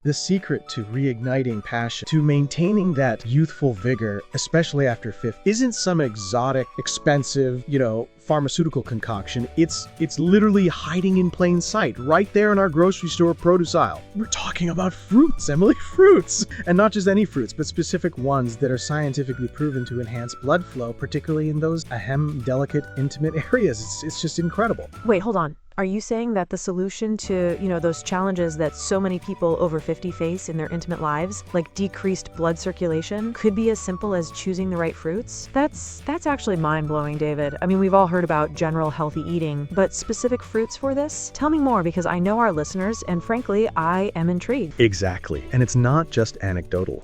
The secret to reigniting passion, to maintaining that youthful vigor, especially after 50, isn't some exotic, expensive, pharmaceutical concoction. It's literally hiding in plain sight, right there in our grocery store produce aisle. We're talking about fruits, Emily, fruits! And not just any fruits, but specific ones that are scientifically proven to enhance blood flow, particularly in those delicate, intimate areas. It's just incredible. Wait, hold on. Are you saying that the solution to, those challenges that so many people over 50 face in their intimate lives, like decreased blood circulation, could be as simple as choosing the right fruits? That's actually mind-blowing, David. I mean, we've all heard about general healthy eating, but specific fruits for this? Tell me more, because I know our listeners, and frankly, I am intrigued. Exactly. And it's not just anecdotal,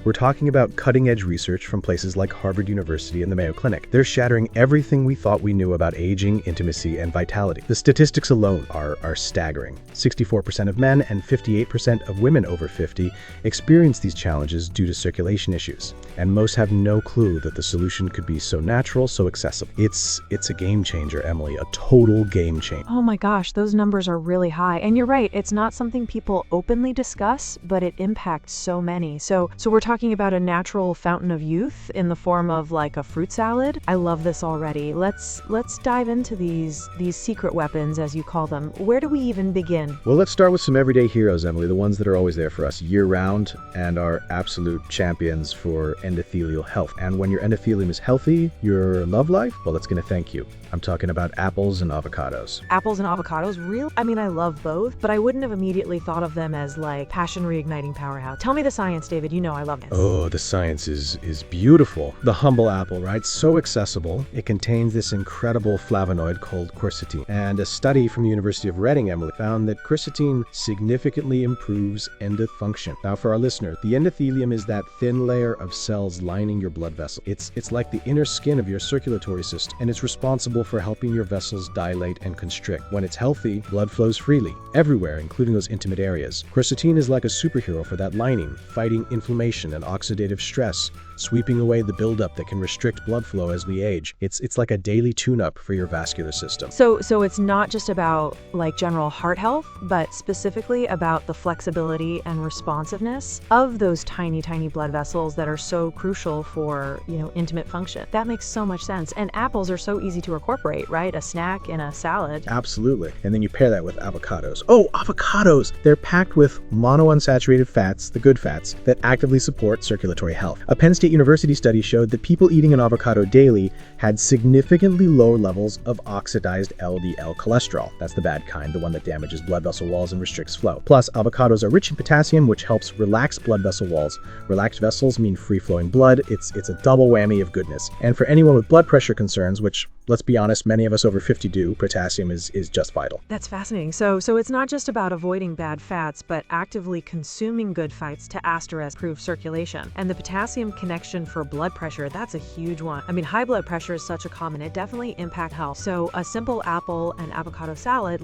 We're talking about cutting-edge research from places like Harvard University and the Mayo Clinic. They're shattering everything we thought we knew about aging, intimacy, and vitality. The statistics alone are staggering. 64% of men and 58% of women over 50 experience these challenges due to circulation issues. And most have no clue that the solution could be so natural, so accessible. It's a game changer, Emily, a total game changer. Oh my gosh, those numbers are really high. And you're right, it's not something people openly discuss, but it impacts so many. So we're talking about a natural fountain of youth in the form of like a fruit salad. I love this already. Let's dive into these secret weapons, as you call them. Where do we even begin? Well, let's start with some everyday heroes, Emily, the ones that are always there for us year-round and are absolute champions for endothelial health. And when your endothelium is healthy, your love life, well, it's going to thank you. I'm talking about apples and avocados. Apples and avocados? Real? I mean, I love both, but I wouldn't have immediately thought of them as like passion reigniting powerhouse. Tell me the science, David. You know I love it. Oh, the science is beautiful. The humble apple, right? So accessible. It contains this incredible flavonoid called quercetin. And a study from the University of Reading, Emily, found that quercetin significantly improves endothelial function. Now, for our listener, the endothelium is that thin layer of cells lining your blood vessel. It's like the inner skin of your circulatory system, and it's responsible for helping your vessels dilate and constrict. When it's healthy, blood flows freely, everywhere, including those intimate areas. Quercetin is like a superhero for that lining, fighting inflammation and oxidative stress, sweeping away the buildup that can restrict blood flow as we age. It's like a daily tune-up for your vascular system. So it's not just about like general heart health, but specifically about the flexibility and responsiveness of those tiny blood vessels that are so crucial for, intimate function. That makes so much sense. And apples are so easy to incorporate, right? A snack in a salad. Absolutely. And then you pair that with avocados. Oh, avocados! They're packed with monounsaturated fats, the good fats, that actively support circulatory health. A Penn State University study showed that people eating an avocado daily had significantly lower levels of oxidized LDL cholesterol. That's the bad kind, the one that damages blood vessel walls and restricts flow. Plus, avocados are rich in potassium, which helps relax blood vessel walls. Relaxed vessels mean free-flowing blood. It's a double whammy of goodness. And for anyone with blood pressure concerns, which, let's be honest, many of us over 50 do, potassium is just vital. That's fascinating. So it's not just about avoiding bad fats, but actively consuming good fats to improve circulation. And the potassium connection for blood pressure, that's a huge one. I mean, high blood pressure is such a common, it definitely impacts health. So a simple apple and avocado salad,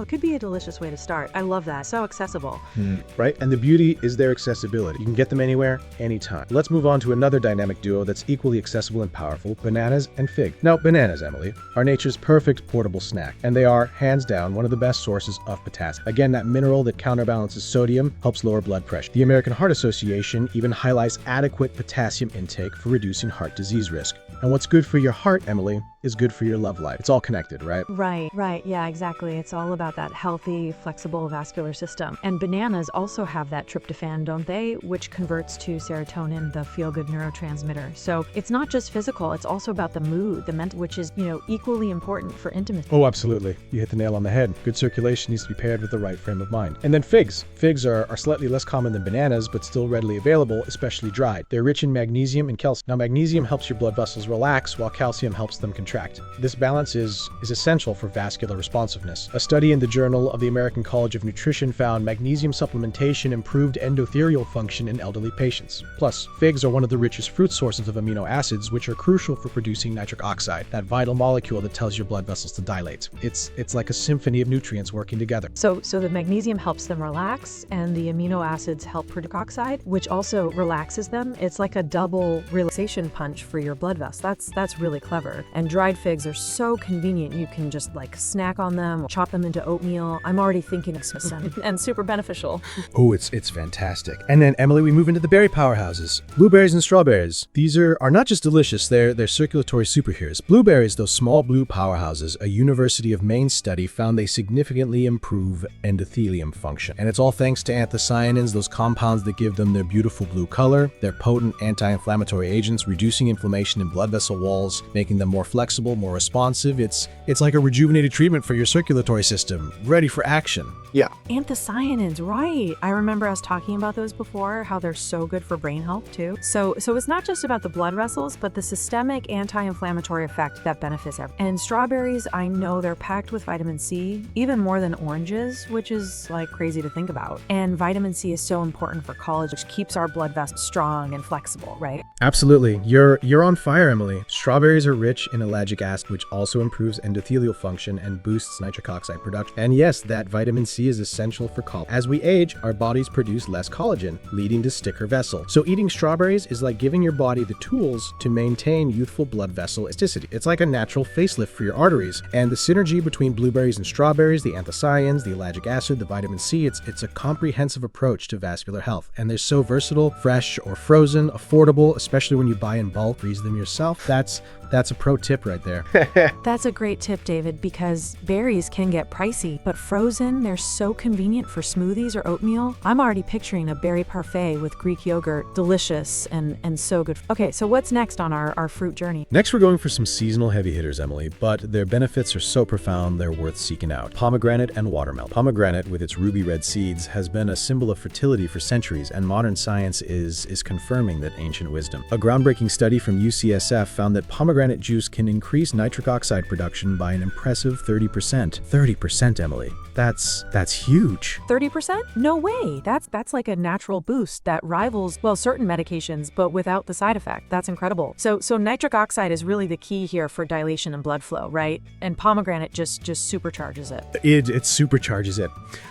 could be a delicious way to start. I love that. So accessible. Right? And the beauty is their accessibility. You can get them anywhere, anytime. Let's move on to another dynamic duo that's equally accessible and powerful, bananas and fig. Now, bananas, Emily, are nature's perfect portable snack, and they are, hands down, one of the best sources of potassium. Again, that mineral that counterbalances sodium helps lower blood pressure. The American Heart Association even highlights adequate potassium intake for reducing heart disease risk. And what's good for your heart, Emily, is good for your love life. It's all connected, right? Right. Yeah, exactly. It's all about that healthy, flexible vascular system. And bananas also have that tryptophan, don't they? Which converts to serotonin, the feel-good neurotransmitter. So it's not just physical, it's also about the mood, the mental, which is, equally important for intimacy. Oh, absolutely. You hit the nail on the head. Good circulation needs to be paired with the right frame of mind. And then figs. Figs are slightly less common than bananas, but still readily available, especially dried. They're rich in magnesium and calcium. Now, magnesium helps your blood vessels relax, while calcium helps them contract. This balance is essential for vascular responsiveness. A study in the Journal of the American College of Nutrition found magnesium supplementation improved endothelial function in elderly patients. Plus, figs are one of the richest fruit sources of amino acids, which are crucial for producing nitric oxide, that vital molecule that tells your blood vessels to dilate. It's like a symphony of nutrients working together. So the magnesium helps them relax, and the amino acids help produce oxide, which also relaxes them. It's like a double relaxation punch for your blood vessels. That's really clever. And dried figs are so convenient. You can just like snack on them, chop them into oatmeal. I'm already thinking of some and super beneficial. Oh, it's fantastic. And then, Emily, we move into the berry powerhouses. Blueberries and strawberries. These are not just delicious, they're circulatory superheroes. Blueberries, those small blue powerhouses, a University of Maine study found they significantly improve endothelium function. And it's all thanks to anthocyanins, those compounds that give them their beautiful blue color. They're potent anti-inflammatory agents, reducing inflammation in blood vessel walls, making them more flexible, more responsive. It's like a rejuvenated treatment for your circulatory system, ready for action. Yeah. Anthocyanins, right. I remember us talking about those before, how they're so good for brain health too. So it's not just about the blood vessels, but the systemic anti-inflammatory effect that benefits everyone. And strawberries, I know they're packed with vitamin C, even more than oranges, which is like crazy to think about. And vitamin C is so important for collagen, which keeps our blood vessels strong and flexible, right? Absolutely. You're on fire, Emily. Strawberries are rich in ellagic acid, which also improves endothelial function and boosts nitric oxide production. And yes, that vitamin C is essential for collagen. As we age, our bodies produce less collagen, leading to thicker vessels. So eating strawberries is like giving your body the tools to maintain youthful blood vessel elasticity. It's like a natural facelift for your arteries. And the synergy between blueberries and strawberries, the anthocyanins, the ellagic acid, the vitamin C, it's a comprehensive approach to vascular health. And they're so versatile, fresh or frozen, affordable, especially when you buy in bulk, freeze them yourself. That's a pro tip right there. That's a great tip, David, because berries can get pricey, but frozen, they're so convenient for smoothies or oatmeal. I'm already picturing a berry parfait with Greek yogurt, delicious and so good. Okay, so what's next on our fruit journey? Next, we're going for some seasonal heavy hitters, Emily, but their benefits are so profound they're worth seeking out. Pomegranate and watermelon. Pomegranate, with its ruby red seeds, has been a symbol of fertility for centuries, and modern science is confirming that ancient wisdom. A groundbreaking study from UCSF found that pomegranate juice can increase nitric oxide production by an impressive 30%. 30%, Emily. That's huge. 30%? No way. That's like a natural boost that rivals, well, certain medications, but without the side effect. That's incredible. So nitric oxide is really the key here for dilation and blood flow, right? And pomegranate just supercharges it. It supercharges it.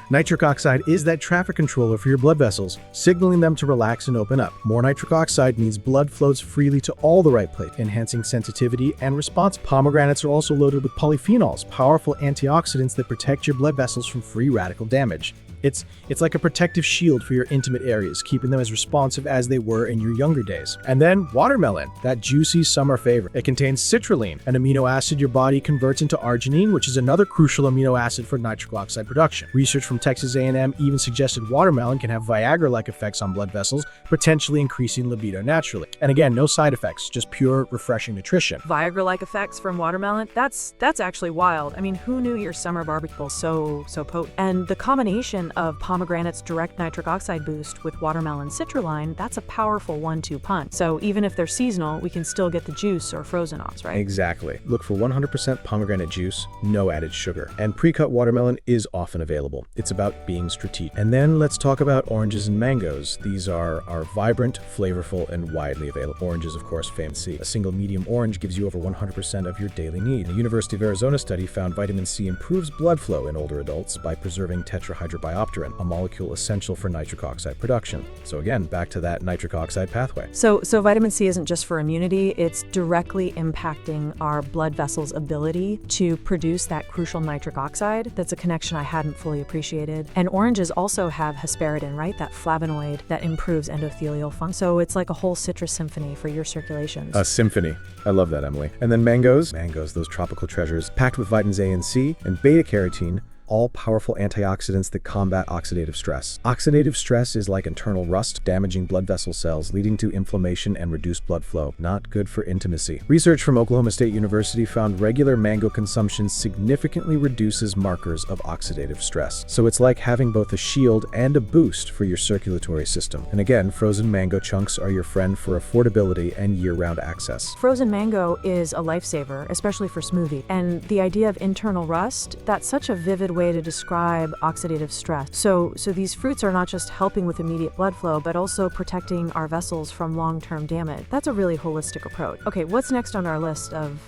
Nitric oxide is that traffic controller for your blood vessels, signaling them to relax and open up. More nitric oxide means blood flows freely to all the right places, enhancing sensitivity and response. Pomegranates are also loaded with polyphenols, powerful antioxidants that protect your blood vessels from free radical damage. It's like a protective shield for your intimate areas, keeping them as responsive as they were in your younger days. And then watermelon, that juicy summer favorite. It contains citrulline, an amino acid your body converts into arginine, which is another crucial amino acid for nitric oxide production. Research from Texas A&M even suggested watermelon can have Viagra-like effects on blood vessels, potentially increasing libido naturally. And again, no side effects, just pure, refreshing nutrition. Viagra-like effects from watermelon? That's actually wild. I mean, who knew your summer barbecue was so potent? And the combination of pomegranate's direct nitric oxide boost with watermelon citrulline, that's a powerful 1-2 punch. So even if they're seasonal, we can still get the juice or frozen ops, right? Exactly. Look for 100% pomegranate juice, no added sugar. And pre-cut watermelon is often available. It's about being strategic. And then let's talk about oranges and mangoes. These are vibrant, flavorful, and widely available. Oranges, of course, famous C. A single medium orange gives you over 100% of your daily need. A University of Arizona study found vitamin C improves blood flow in older adults by preserving tetrahydrobiopterin, a molecule essential for nitric oxide production. So again, back to that nitric oxide pathway. So vitamin C isn't just for immunity, it's directly impacting our blood vessels' ability to produce that crucial nitric oxide. That's a connection I hadn't fully appreciated. And oranges also have hesperidin, right? That flavonoid that improves endothelial function. So it's like a whole citrus symphony for your circulations. A symphony. I love that, Emily. And then mangoes, those tropical treasures, packed with vitamins A and C and beta-carotene, all powerful antioxidants that combat oxidative stress. Oxidative stress is like internal rust, damaging blood vessel cells, leading to inflammation and reduced blood flow. Not good for intimacy. Research from Oklahoma State University found regular mango consumption significantly reduces markers of oxidative stress. So it's like having both a shield and a boost for your circulatory system. And again, frozen mango chunks are your friend for affordability and year-round access. Frozen mango is a lifesaver, especially for smoothie. And the idea of internal rust, that's such a vivid way to describe oxidative stress. So these fruits are not just helping with immediate blood flow, but also protecting our vessels from long-term damage. That's a really holistic approach. Okay, what's next on our list of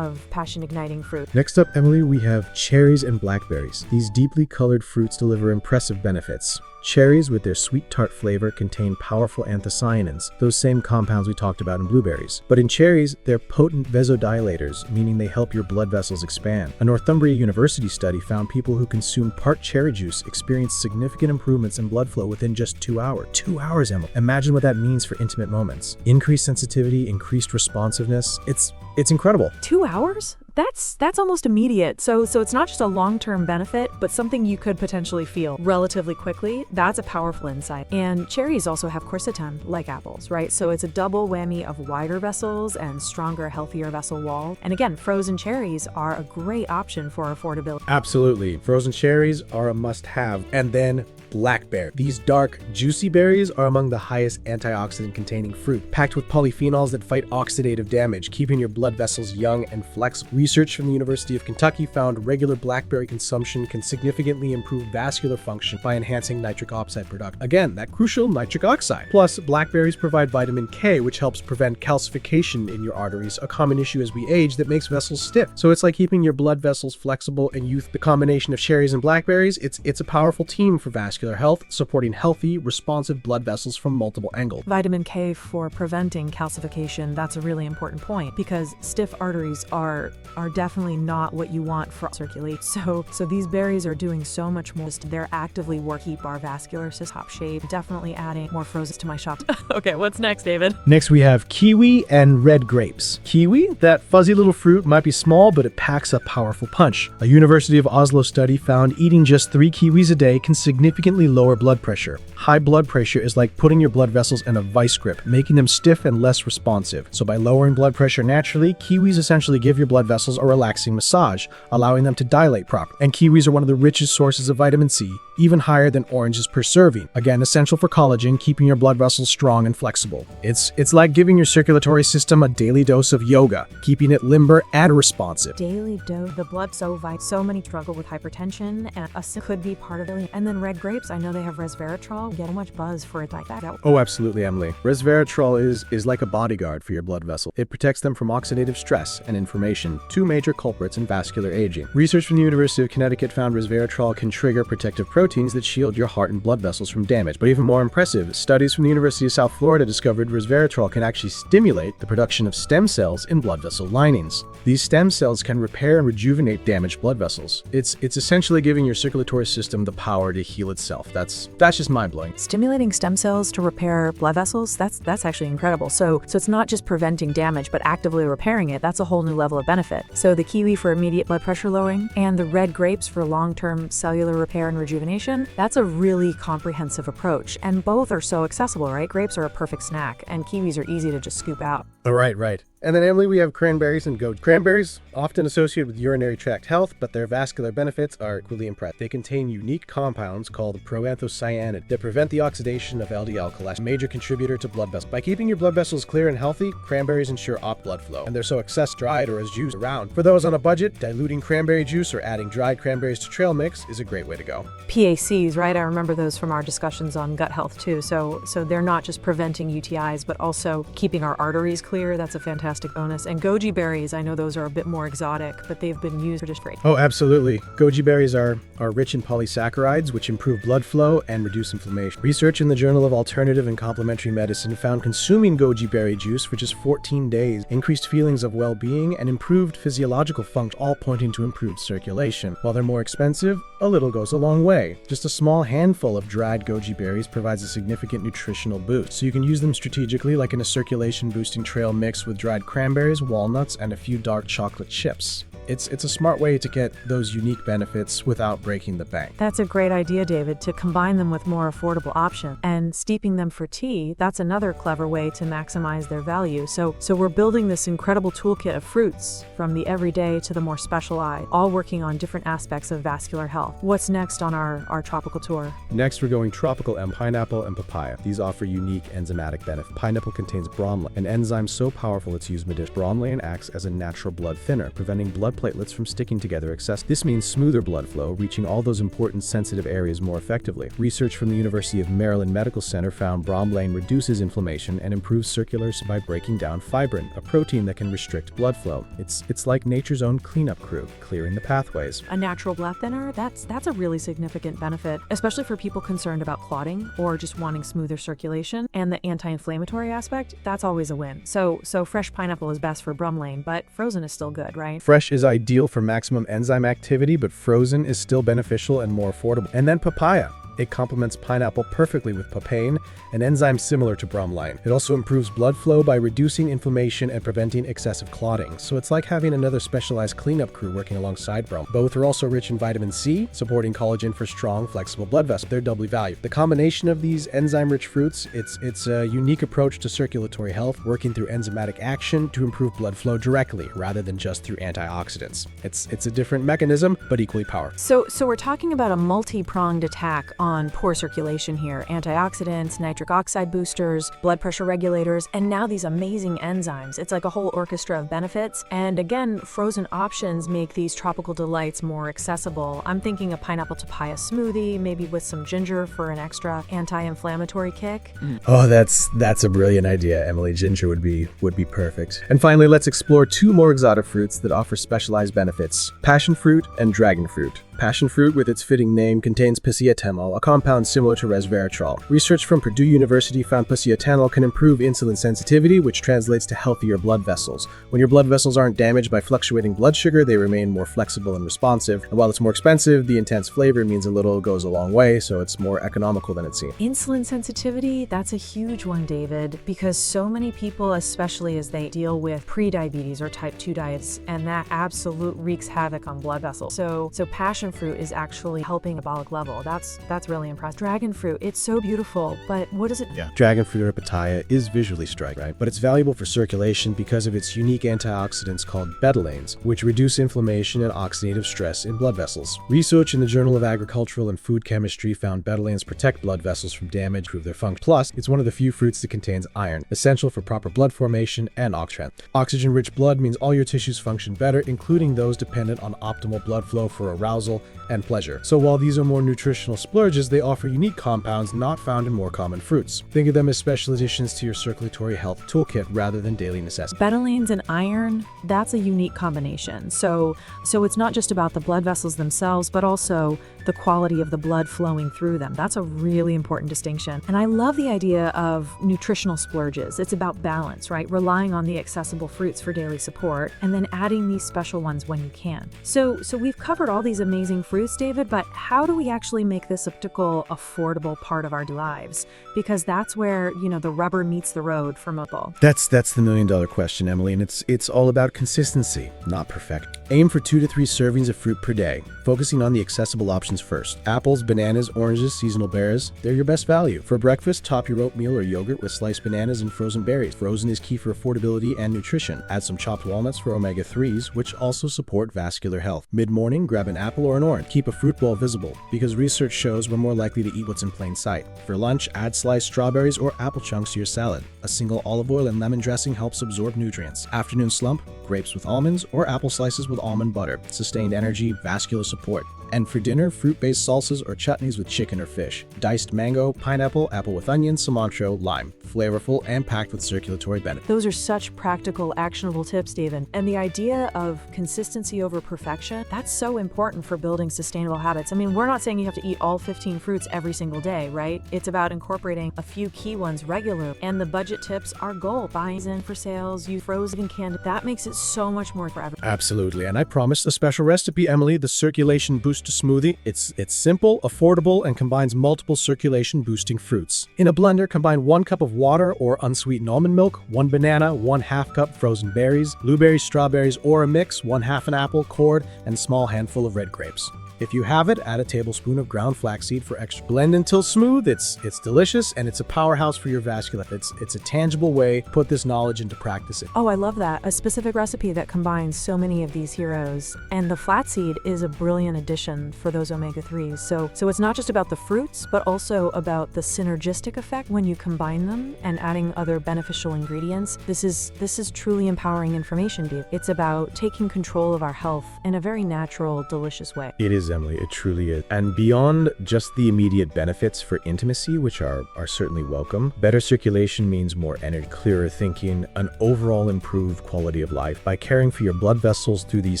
passion-igniting fruit? Next up, Emily, we have cherries and blackberries. These deeply colored fruits deliver impressive benefits. Cherries, with their sweet tart flavor, contain powerful anthocyanins, those same compounds we talked about in blueberries. But in cherries, they're potent vasodilators, meaning they help your blood vessels expand. A Northumbria University study found people who consumed part cherry juice experienced significant improvements in blood flow within just 2 hours. 2 hours, Emily. Imagine what that means for intimate moments. Increased sensitivity, increased responsiveness. It's incredible. 2 hours? That's almost immediate. So it's not just a long-term benefit, but something you could potentially feel relatively quickly. That's a powerful insight. And cherries also have quercetin, like apples, right? So it's a double whammy of wider vessels and stronger, healthier vessel wall. And again, frozen cherries are a great option for affordability. Absolutely. Frozen cherries are a must-have. And then blackberry. These dark, juicy berries are among the highest antioxidant-containing fruit, packed with polyphenols that fight oxidative damage, keeping your blood vessels young and flexible. Research from the University of Kentucky found regular blackberry consumption can significantly improve vascular function by enhancing nitric oxide production. Again, that crucial nitric oxide. Plus, blackberries provide vitamin K, which helps prevent calcification in your arteries, a common issue as we age that makes vessels stiff. So it's like keeping your blood vessels flexible and youth. The combination of cherries and blackberries, it's a powerful team for vascular health, supporting healthy, responsive blood vessels from multiple angles. Vitamin K for preventing calcification, that's a really important point, because stiff arteries are definitely not what you want for circulate. So these berries are doing so much more. They're actively working to keep our vascular system top shape. Definitely adding more frozen to my shop. Okay, what's next, David? Next we have kiwi and red grapes. Kiwi, that fuzzy little fruit, might be small, but it packs a powerful punch. A University of Oslo study found eating just 3 kiwis a day can significantly lower blood pressure. High blood pressure is like putting your blood vessels in a vice grip, making them stiff and less responsive. So by lowering blood pressure naturally, kiwis essentially give your blood vessels a relaxing massage, allowing them to dilate properly. And kiwis are one of the richest sources of vitamin C, even higher than oranges per serving. Again, essential for collagen, keeping your blood vessels strong and flexible. It's like giving your circulatory system a daily dose of yoga, keeping it limber and responsive. Daily dose. The blood so vital. So many struggle with hypertension, and could be part of it. And then red grapes, I know they have resveratrol. Get so much buzz for it like that. Oh, absolutely, Emily. Resveratrol is like a bodyguard for your blood vessel. It protects them from oxidative stress and inflammation, two major culprits in vascular aging. Research from the University of Connecticut found resveratrol can trigger protective proteins that shield your heart and blood vessels from damage. But even more impressive, studies from the University of South Florida discovered resveratrol can actually stimulate the production of stem cells in blood vessel linings. These stem cells can repair and rejuvenate damaged blood vessels. It's essentially giving your circulatory system the power to heal itself. That's just mind-blowing. Stimulating stem cells to repair blood vessels, that's actually incredible. So it's not just preventing damage, but actively repairing it. That's a whole new level of benefit. So the kiwi for immediate blood pressure lowering and the red grapes for long-term cellular repair and rejuvenation, that's a really comprehensive approach. And both are so accessible, right? Grapes are a perfect snack, and kiwis are easy to just scoop out. Oh, right. And then, Emily, we have cranberries and goji. Cranberries, often associated with urinary tract health, but their vascular benefits are equally impressive. They contain unique compounds called proanthocyanins that prevent the oxidation of LDL cholesterol, a major contributor to blood vessels. By keeping your blood vessels clear and healthy, cranberries ensure optimal blood flow, and they're so accessed dried or as juice around. For those on a budget, diluting cranberry juice or adding dried cranberries to trail mix is a great way to go. PACs, right? I remember those from our discussions on gut health too. So they're not just preventing UTIs, but also keeping our arteries clear. That's a fantastic bonus. And goji berries, I know those are a bit more exotic, but they've been used for just great. Oh, absolutely. Goji berries are rich in polysaccharides, which improve blood flow and reduce inflammation. Research in the Journal of Alternative and Complementary Medicine found consuming goji berry juice for just 14 days increased feelings of well-being and improved physiological function, all pointing to improved circulation. While they're more expensive, a little goes a long way. Just a small handful of dried goji berries provides a significant nutritional boost, so you can use them strategically, like in a circulation-boosting trail mix with dried cranberries, walnuts, and a few dark chocolate chips. It's a smart way to get those unique benefits without breaking the bank. That's a great idea, David, to combine them with more affordable options. And steeping them for tea, that's another clever way to maximize their value. So we're building this incredible toolkit of fruits, from the everyday to the more specialized, all working on different aspects of vascular health. What's next on our tropical tour? Next, we're going tropical and pineapple and papaya. These offer unique enzymatic benefits. Pineapple contains bromelain, an enzyme so powerful it's used medicinally. Bromelain acts as a natural blood thinner, preventing blood platelets from sticking together excessively. This means smoother blood flow, reaching all those important sensitive areas more effectively. Research from the University of Maryland Medical Center found bromelain reduces inflammation and improves circulation by breaking down fibrin, a protein that can restrict blood flow. It's like nature's own cleanup crew, clearing the pathways. A natural blood thinner, that's a really significant benefit, especially for people concerned about clotting or just wanting smoother circulation. And the anti-inflammatory aspect, that's always a win. So fresh pineapple is best for bromelain, but frozen is still good, right? Fresh is ideal for maximum enzyme activity, but frozen is still beneficial and more affordable. And then papaya. It complements pineapple perfectly with papain, an enzyme similar to bromelain. It also improves blood flow by reducing inflammation and preventing excessive clotting. So it's like having another specialized cleanup crew working alongside brom. Both are also rich in vitamin C, supporting collagen for strong, flexible blood vessels. They're doubly valued. The combination of these enzyme-rich fruits, it's a unique approach to circulatory health, working through enzymatic action to improve blood flow directly, rather than just through antioxidants. It's a different mechanism, but equally powerful. So we're talking about a multi-pronged attack on poor circulation here. Antioxidants, nitric oxide boosters, blood pressure regulators, and now these amazing enzymes. It's like a whole orchestra of benefits. And again, frozen options make these tropical delights more accessible. I'm thinking a pineapple papaya smoothie, maybe with some ginger for an extra anti-inflammatory kick. Oh, that's a brilliant idea, Emily. Ginger would be perfect. And finally, let's explore two more exotic fruits that offer specialized benefits: passion fruit and dragon fruit. Passion fruit, with its fitting name, contains pasietanol, a compound similar to resveratrol. Research from Purdue University found pasietanol can improve insulin sensitivity, which translates to healthier blood vessels. When your blood vessels aren't damaged by fluctuating blood sugar, they remain more flexible and responsive. And while it's more expensive, the intense flavor means a little goes a long way, so it's more economical than it seems. Insulin sensitivity, that's a huge one, David, because so many people, especially as they deal with prediabetes or type 2 diets, and that absolutely wreaks havoc on blood vessels. So passion fruit is actually helping metabolic level. That's really impressive. Dragon fruit, it's so beautiful, but what is it? Yeah, dragon fruit or pitaya is visually striking, right? But it's valuable for circulation because of its unique antioxidants called betalains, which reduce inflammation and oxidative stress in blood vessels. Research in the Journal of Agricultural and Food Chemistry found betalains protect blood vessels from damage, improve their function. Plus, it's one of the few fruits that contains iron, essential for proper blood formation and oxygen. Oxygen-rich blood means all your tissues function better, including those dependent on optimal blood flow for arousal and pleasure. So while these are more nutritional splurges, they offer unique compounds not found in more common fruits. Think of them as special additions to your circulatory health toolkit rather than daily necessities. Betalains and iron, that's a unique combination. So it's not just about the blood vessels themselves, but also the quality of the blood flowing through them. That's a really important distinction. And I love the idea of nutritional splurges. It's about balance, right? Relying on the accessible fruits for daily support, and then adding these special ones when you can. So we've covered all these amazing fruits, David, but how do we actually make this a typical, affordable part of our lives? Because that's where, the rubber meets the road for most people. That's the million-dollar question, Emily, and it's all about consistency, not perfection. Aim for 2 to 3 servings of fruit per day, focusing on the accessible options first. Apples, bananas, oranges, seasonal berries, they're your best value. For breakfast, top your oatmeal or yogurt with sliced bananas and frozen berries. Frozen is key for affordability and nutrition. Add some chopped walnuts for omega-3s, which also support vascular health. Mid-morning, grab an apple or an orange. Keep a fruit bowl visible, because research shows we're more likely to eat what's in plain sight. For lunch, add sliced strawberries or apple chunks to your salad. A single olive oil and lemon dressing helps absorb nutrients. Afternoon slump, grapes with almonds or apple slices with almond butter. Sustained energy, vascular support. And for dinner, fruit-based salsas or chutneys with chicken or fish. Diced mango, pineapple, apple with onion, cilantro, lime. Flavorful and packed with circulatory benefits. Those are such practical, actionable tips, David. And the idea of consistency over perfection, that's so important for building sustainable habits. I mean, we're not saying you have to eat all 15 fruits every single day, right? It's about incorporating a few key ones regularly. And the budget tips are gold. Buys in for sales, use frozen canned. That makes it so much more for everyone. Absolutely. And I promised a special recipe, Emily, the circulation booster smoothie. It's simple, affordable, and combines multiple circulation boosting fruits. In a blender, combine 1 cup of water or unsweetened almond milk, 1 banana, 1/2 cup frozen berries, blueberries, strawberries, or a mix, 1/2 an apple, cored, and small handful of red grapes. If you have it, add a tablespoon of ground flaxseed for extra. Blend until smooth. It's delicious, and it's a powerhouse for your vascular. It's a tangible way to put this knowledge into practice. Oh, I love that. A specific recipe that combines so many of these heroes. And the flaxseed is a brilliant addition for those omega-3s. So it's not just about the fruits, but also about the synergistic effect when you combine them and adding other beneficial ingredients. This is truly empowering information, Dave. It's about taking control of our health in a very natural, delicious way. It is, Emily. It truly is. And beyond just the immediate benefits for intimacy, which are certainly welcome, better circulation means more energy, clearer thinking, an overall improved quality of life. By caring for your blood vessels through these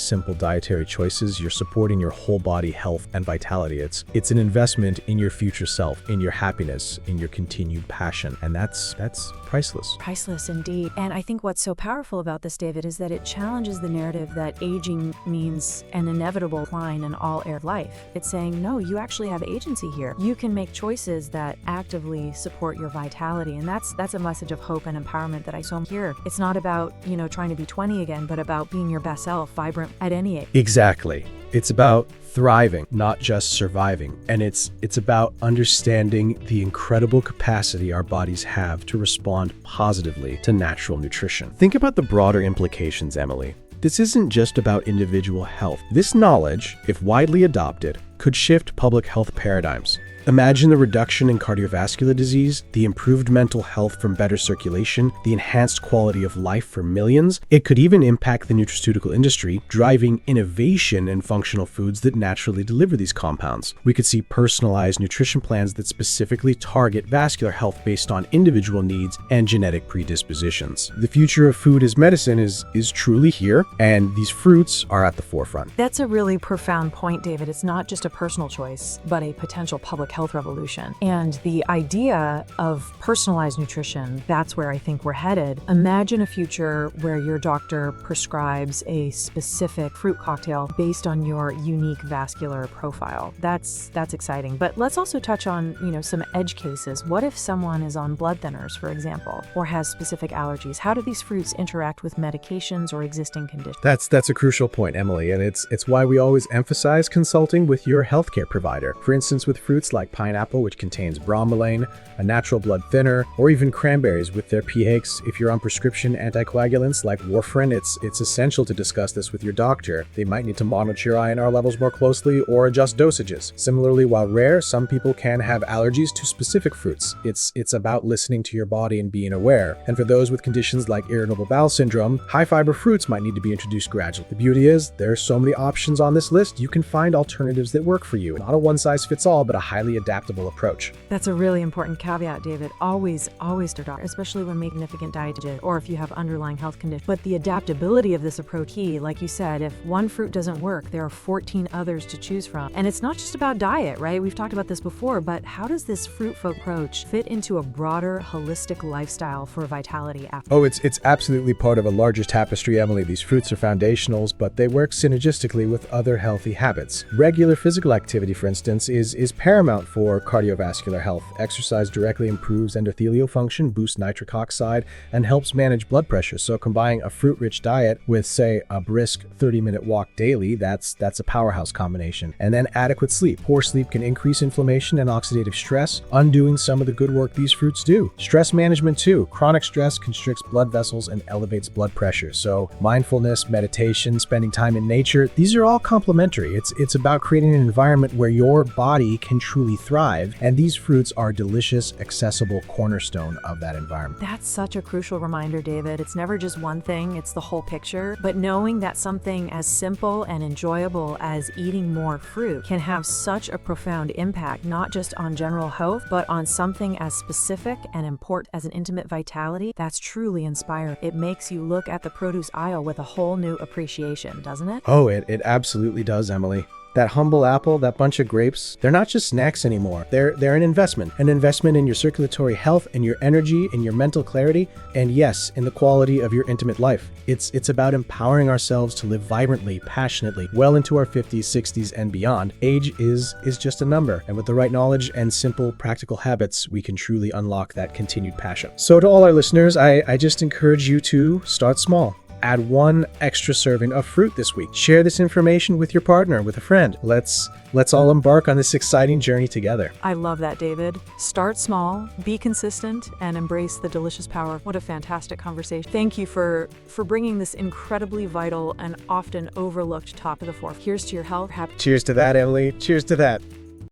simple dietary choices, you're supporting your whole body health and vitality. It's an investment in your future self, in your happiness, in your continued passion. And that's priceless. Priceless indeed. And I think what's so powerful about this, David, is that it challenges the narrative that aging means an inevitable decline in all area of life. It's saying, no, you actually have agency here. You can make choices that actively support your vitality. And that's a message of hope and empowerment that I so hear. It's not about, trying to be 20 again, but about being your best self, vibrant at any age. Exactly. It's about thriving, not just surviving. And it's about understanding the incredible capacity our bodies have to respond positively to natural nutrition. Think about the broader implications, Emily. This isn't just about individual health. This knowledge, if widely adopted, could shift public health paradigms. Imagine the reduction in cardiovascular disease, the improved mental health from better circulation, the enhanced quality of life for millions. It could even impact the nutraceutical industry, driving innovation in functional foods that naturally deliver these compounds. We could see personalized nutrition plans that specifically target vascular health based on individual needs and genetic predispositions. The future of food as medicine is truly here, and these fruits are at the forefront. That's a really profound point, David. It's not just a personal choice, but a potential public health revolution. And the idea of personalized nutrition, that's where I think we're headed. Imagine a future where your doctor prescribes a specific fruit cocktail based on your unique vascular profile. That's exciting. But let's also touch on, some edge cases. What if someone is on blood thinners, for example, or has specific allergies? How do these fruits interact with medications or existing conditions? That's a crucial point, Emily, and it's why we always emphasize consulting with your healthcare provider. For instance, with fruits like pineapple, which contains bromelain, a natural blood thinner, or even cranberries with their pH. If you're on prescription anticoagulants like warfarin, it's essential to discuss this with your doctor. They might need to monitor your INR levels more closely or adjust dosages. Similarly, while rare, some people can have allergies to specific fruits. It's about listening to your body and being aware. And for those with conditions like irritable bowel syndrome, high-fiber fruits might need to be introduced gradually. The beauty is, there are so many options on this list, you can find alternatives that work for you. Not a one-size-fits-all, but a highly adaptable approach. That's a really important caveat, David. Always to doctor, especially when making significant diet changes or if you have underlying health conditions. But the adaptability of this approach key, like you said, if one fruit doesn't work, there are 14 others to choose from. And it's not just about diet, right? We've talked about this before, but how does this fruit-focused approach fit into a broader, holistic lifestyle for vitality after? Oh, it's absolutely part of a larger tapestry, Emily. These fruits are foundationals, but they work synergistically with other healthy habits. Regular physical activity, for instance, is paramount for cardiovascular health. Exercise directly improves endothelial function, boosts nitric oxide, and helps manage blood pressure. So combining a fruit-rich diet with, say, a brisk 30-minute walk daily, that's a powerhouse combination. And then adequate sleep. Poor sleep can increase inflammation and oxidative stress, undoing some of the good work these fruits do. Stress management too. Chronic stress constricts blood vessels and elevates blood pressure. So mindfulness, meditation, spending time in nature, these are all complementary. It's about creating an environment where your body can truly thrive, and these fruits are a delicious, accessible cornerstone of that environment. That's such a crucial reminder, David. It's never just one thing, it's the whole picture. But knowing that something as simple and enjoyable as eating more fruit can have such a profound impact, not just on general health, but on something as specific and important as an intimate vitality, that's truly inspiring. It makes you look at the produce aisle with a whole new appreciation, doesn't it? Oh, it absolutely does, Emily. That humble apple, that bunch of grapes, they're not just snacks anymore. They're an investment in your circulatory health and your energy and your mental clarity, and yes, in the quality of your intimate life. It's about empowering ourselves to live vibrantly, passionately, well into our 50s, 60s, and beyond. Age is just a number, and with the right knowledge and simple, practical habits, we can truly unlock that continued passion. So to all our listeners, I just encourage you to start small. Add 1 extra serving of fruit this week. Share this information with your partner, with a friend. Let's all embark on this exciting journey together. I love that, David. Start small, be consistent, and embrace the delicious power. What a fantastic conversation. Thank you for bringing this incredibly vital and often overlooked top of the forefront. Here's to your health. Cheers to that, Emily. Cheers to that.